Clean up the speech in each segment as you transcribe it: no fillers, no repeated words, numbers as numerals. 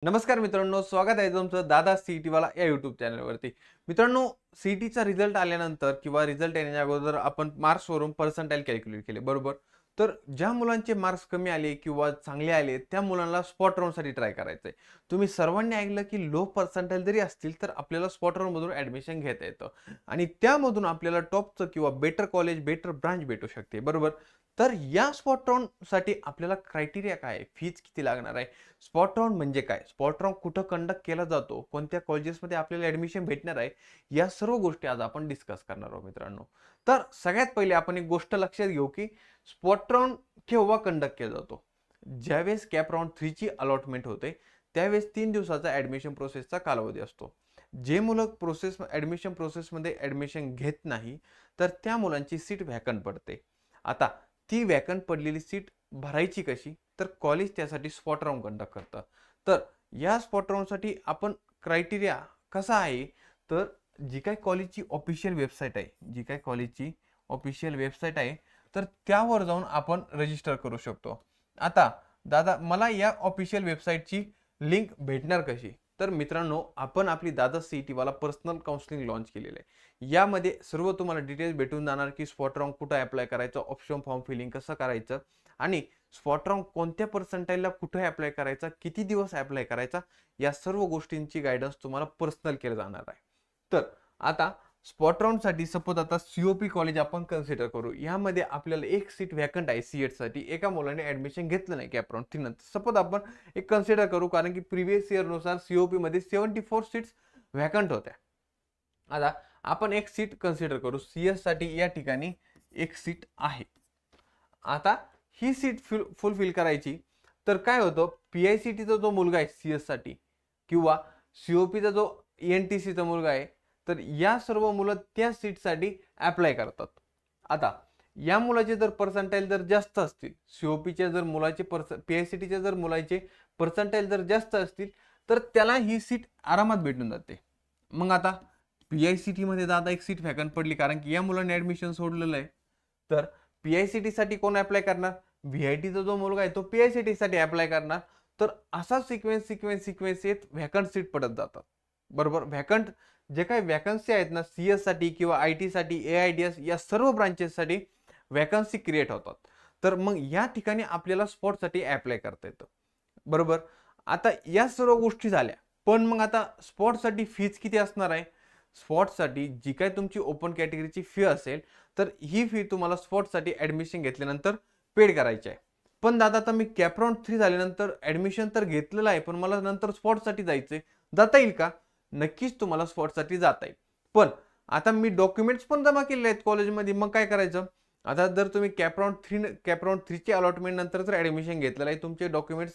नमस्कार मित्रांनो, स्वागत आहे तुमचं दादा सीईटी वाला या यूट्यूब चॅनलवरती. मित्रांनो, सीईटीचा रिझल्ट आल्यानंतर किंवा रिझल्ट येण्याच्या अगोदर आपण मार्क्सवरून पर्सेंटाइल कॅल्क्युलेट केले, बरोबर? तर ज्या मुलांचे मार्क्स कमी आले किंवा चांगले आले त्या मुलांना स्पॉट राउंडसाठी ट्राय करायचं आहे. तुम्ही सर्वांनी ऐकलं की लो पर्सेंटाइल जरी असतील तर आपल्याला स्पॉट राउंडमधून ॲडमिशन घेता येतं आणि त्यामधून आपल्याला टॉपचं किंवा बेटर कॉलेज, बेटर ब्रांच भेटू शकते, बरोबर? तर या स्पॉट राउंडसाठी आपल्याला क्रायटेरिया काय आहे? फीज किती लागणार आहे? स्पॉट राउंड म्हणजे काय? स्पॉट राउंड कुठं कंडक्ट केला जातो? कोणत्या कॉलेजेसमध्ये आपल्याला ॲडमिशन भेटणार आहे? या सर्व गोष्टी आज आपण डिस्कस करणार आहोत मित्रांनो. तर सगळ्यात पहिले आपण एक गोष्ट लक्षात घेऊ की स्पॉट राउंड केव्हा कंडक्ट केला जातो? ज्यावेळेस कॅप राउंड 3 ची अलॉटमेंट होते, त्यावेळेस 3 दिवसाचा ॲडमिशन प्रोसेसचा कालावधी असतो. जे मुलं ॲडमिशन प्रोसेसमध्ये ॲडमिशन घेत नाही, तर त्या मुलांची सीट व्हॅकंट पडते. आता ती व्हॅकंट पडलेली सीट भरायची कशी? तर कॉलेज त्यासाठी स्पॉट राउंड कंडक्ट करतं. तर या स्पॉट राउंडसाठी आपण क्रायटेरिया कसा आहे? तर जी काही कॉलेजची ऑफिशियल वेबसाईट आहे, तर त्यावर जाऊन आपण रजिस्टर करू शकतो. आता दादा मला या ऑफिशियल वेबसाईटची लिंक भेटणार कशी? तर मित्रांनो, आपण आपली दादा सीईटी वाला पर्सनल काउन्सिलिंग लॉन्च केलेलं आहे. यामध्ये सर्व तुम्हाला डिटेल्स भेटून जाणार की स्पॉट राउंड कुठं अप्लाय करायचं, ऑप्शन फॉर्म फिलिंग कसं करायचं आणि स्पॉट राउंड कोणत्या पर्सेंटाईलला कुठे अप्लाय करायचा, किती दिवस अप्लाय करायचा, या सर्व गोष्टींची गायडन्स तुम्हाला पर्सनल केलं जाणार आहे. तर आता स्पॉट राउंडसाठी सपोज आता सीओपी कॉलेज आपण कन्सिडर करू. यामध्ये आपल्याला एक सीट व्हॅकंट आहे सीएटसाठी. एका मुलाने ॲडमिशन घेतलं नाही कॅप राउंड 3 नंतर. सपोज आपण एक कन्सिडर करू कारण की प्रिव्हियस इयरनुसार सीओपीमध्ये 74 सीट्स व्हॅकंट होत्या. आता आपण एक सीट कन्सिडर करू. सीएससाठी या ठिकाणी एक सीट आहे. आता ही सीट फुलफिल करायची तर काय होतं, पीआयसीटीचा जो मुलगा आहे सीएस साठी किंवा सीओपीचा जो एनटीसीचा मुलगा आहे, तर या सर्व मुलं त्या सीटसाठी अप्लाय करतात. आता या मुलाचे जर पर्सेंटाईल जर जास्त असतील, सीओपीच्या जर मुलाचे पीआयसीटीच्या जर मुलाचे पर्सेंटाईल जर जास्त असतील, तर त्याला ही सीट आरामात भेटून जाते. मग आता पीआयसीटी मध्ये दादा एक सीट व्हॅकंट पडली कारण की या मुलाने ऍडमिशन सोडलेलं आहे, तर पीआयसीटी साठी कोण अप्लाय करणार? व्हीआयटीचा जो मुलगा आहे तो पीआयसीटी साठी अप्लाय करणार. तर असा सिक्वेन्स येत व्हॅकंट सीट पडत जातात, बरोबर? व्हॅकंट जे काही वॅकन्सी आहेत ना, सीएस साठी किंवा आयटी साठी, एआयडीएस या सर्व ब्रांचेससाठी वॅकन्सी क्रिएट होतात. तर मग या ठिकाणी आपल्याला स्पॉटसाठी अप्लाय करता येतं, बरोबर? आता या सर्व गोष्टी झाल्या, पण मग आता स्पॉटसाठी फीज किती असणार आहे? स्पॉटसाठी जी काही तुमची ओपन कॅटेगरीची फी असेल, तर ही फी तुम्हाला स्पॉटसाठी ॲडमिशन घेतल्यानंतर पेड करायची आहे. पण दादा आता मी कॅप राउंड 3 झाल्यानंतर ॲडमिशन तर घेतलेलं आहे, पण मला नंतर स्पॉटसाठी जायचंय, जाता येईल का? नक्कीच तुम्हाला स्पॉटसाठी जाता येईल. पण आता मी डॉक्युमेंट्स पण जमा केलेले आहेत कॉलेजमध्ये, मग काय करायचं? आता जर तुम्ही कॅप राउंड 3 ची अलॉटमेंट नंतर जर ॲडमिशन घेतलेलं आहे, तुमचे डॉक्युमेंट्स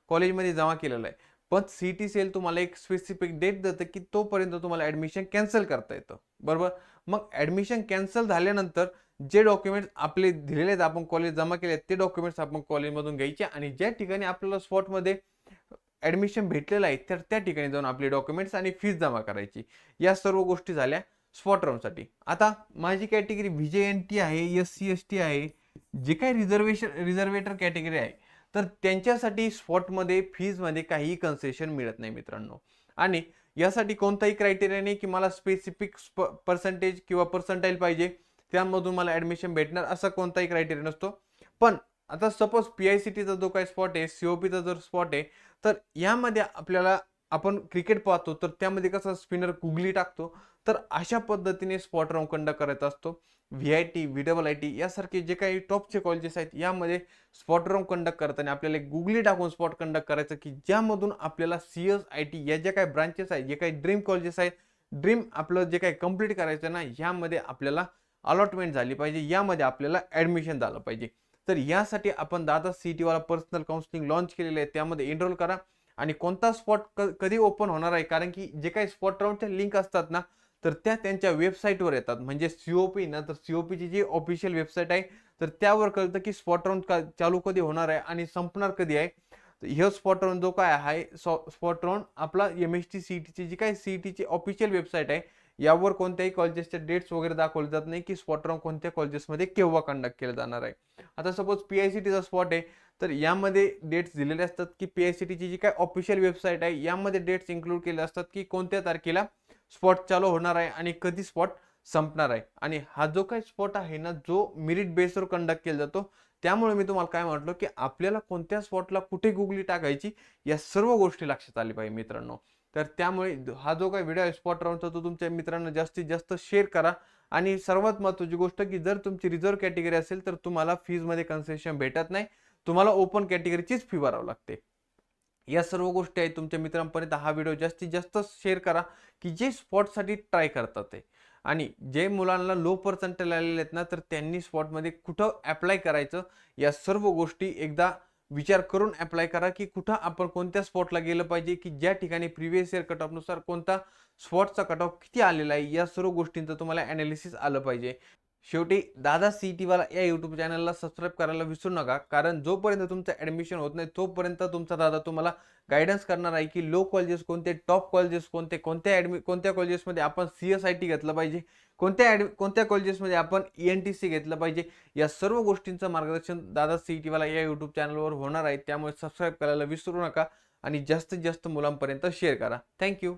कॉलेजमध्ये जमा केलेलं आहे. पण सीटी सेल तुम्हाला एक स्पेसिफिक डेट देतं की तोपर्यंत तुम्हाला ॲडमिशन कॅन्सल करता येतं, बरोबर? मग ॲडमिशन कॅन्सल झाल्यानंतर जे डॉक्युमेंट्स आपले दिलेले आहेत, आपण कॉलेज जमा केले आहेत, ते डॉक्युमेंट्स आपण कॉलेजमधून घ्यायचे आणि ज्या ठिकाणी आपल्याला स्पॉटमध्ये ॲडमिशन भेटलेलं आहे तर त्या ठिकाणी जाऊन आपले डॉक्युमेंट्स आणि फीस जमा करायची. या सर्व गोष्टी झाल्या स्पॉट राउंडसाठी. आता माझी कॅटेगरी व्हीजेएनटी आहे, एससी एसटी आहे, जे काही रिझर्वेटर कॅटेगरी आहे, तर त्यांच्यासाठी स्पॉटमध्ये फीजमध्ये काहीही कन्सेशन मिळत नाही मित्रांनो. आणि यासाठी कोणताही क्रायटेरिया नाही की मला स्पेसिफिक पर्सेंटेज किंवा पर्सेंटाईल पाहिजे त्यामधून मला ॲडमिशन भेटणार, असा कोणताही क्रायटेरिया नसतो. पण आता सपोज पीआयसीटीचा जो काही स्पॉट आहे, सीओपीचा जर स्पॉट आहे, तर यामध्ये आपल्याला आपण क्रिकेट पाहतो तर त्यामध्ये कसं स्पिनर गुगली टाकतो, तर अशा पद्धतीने स्पॉट राउंड कंडक्ट करत असतो. व्हीआयटी, व्हीडबलआयटी यासारखे जे काही टॉपचे कॉलेजेस आहेत, यामध्ये स्पॉट राउंड कंडक्ट करताना आपल्याला एक गुगली टाकून स्पॉट कंडक्ट करायचं की ज्यामधून आपल्याला सीएस, आयटी या ज्या काही ब्रांचेस आहेत, जे काही ड्रीम कॉलेजेस आहेत, ड्रीम आपलं जे काही कंप्लीट करायचं ना, यामध्ये आपल्याला अलॉटमेंट झाली पाहिजे, यामध्ये आपल्याला ॲडमिशन झालं पाहिजे. तर यासाठी आपण दादा सीईटी वाला पर्सनल काउन्सिलिंग लॉन्च केलेले आहे. त्यामध्ये एनरोल करा आणि कोणता स्पॉट कधी ओपन होणार आहे, कारण की जे काही स्पॉट राउंडच्या लिंक असतात ना, तर त्या त्यांच्या वेबसाईटवर येतात. म्हणजे सीओपी ना, तर सीओपीची जी ऑफिशियल वेबसाईट आहे, तर त्यावर कळतं की स्पॉट राउंड चालू कधी होणार आहे आणि संपणार कधी आहे. हे स्पॉट राउंड जो काय आहे, स्पॉट राउंड आपला एमएसटी सीईटीची जी काही सीईटीची ऑफिशियल वेबसाईट आहे, यावर कोणत्याही कॉलेजेसचे डेट्स वगैरे दाखवले जात नाही की स्पॉट राऊंड कोणत्या कॉलेजेसमध्ये केव्हा कंडक्ट केलं जाणार आहे. आता सपोज PICTचा स्पॉट आहे, तर यामध्ये डेट्स दिलेले असतात की PICTची जी काय ऑफिशियल वेबसाईट आहे यामध्ये डेट्स इन्क्लूड केले असतात की कोणत्या तारखेला स्पॉट चालू होणार आहे आणि कधी स्पॉट संपणार आहे. आणि हा जो काही स्पॉट आहे ना, जो मेरिट बेसवर कंडक्ट केला जातो, त्यामुळे मी तुम्हाला काय म्हटलं की आपल्याला कोणत्या स्पॉटला कुठे गुगली टाकायची या सर्व गोष्टी लक्षात आली पाहिजे मित्रांनो. तर त्यामुळे हा जो काही व्हिडिओ आहे स्पॉट राऊंडचा तो तुमच्या मित्रांना जास्तीत जास्त शेअर करा. आणि सर्वात महत्त्वाची गोष्ट की जर तुमची रिझर्व कॅटेगरी असेल तर तुम्हाला फीजमध्ये कन्सेशन भेटत नाही, तुम्हाला ओपन कॅटेगरीचीच फी भरावी लागते. या सर्व गोष्टी आहेत, तुमच्या मित्रांपर्यंत हा व्हिडिओ जास्तीत जास्त शेअर करा की जे स्पॉटसाठी ट्राय करतात ते. आणि जे मुलांना लो पर्सेंटेज आलेले आहेत ना, तर त्यांनी स्पॉटमध्ये कुठं अप्लाय करायचं या सर्व गोष्टी एकदा विचार करून अप्लाय करा की कुठं आपण कोणत्या स्पॉटला गेलं पाहिजे, की ज्या ठिकाणी प्रिव्हियस इयर कट ऑफनुसार कोणता स्पॉटचा कट ऑफ किती आलेला आहे या सर्व गोष्टींचं तुम्हाला ॲनालिसिस आलं पाहिजे. शेवटी दादा CET वाला या यूट्यूब चॅनलला सबस्क्राईब करायला विसरू नका, कारण जोपर्यंत तुमचं ॲडमिशन होत नाही तोपर्यंत तुमचा दादा तुम्हाला गायडन्स करणार आहे की लो कॉलेजेस कोणते, टॉप कॉलेजेस कोणते, कोणत्या कॉलेजेसमध्ये आपण CSIT घेतलं पाहिजे, कोणत्या कॉलेजेसमध्ये आपण ENTC घेतलं पाहिजे. या सर्व गोष्टींचं मार्गदर्शन दादा CET वाला या यूट्यूब चॅनलवर होणार आहे. त्यामुळे सबस्क्राईब करायला विसरू नका आणि जास्तीत जास्त मुलांपर्यंत शेअर करा. थँक्यू.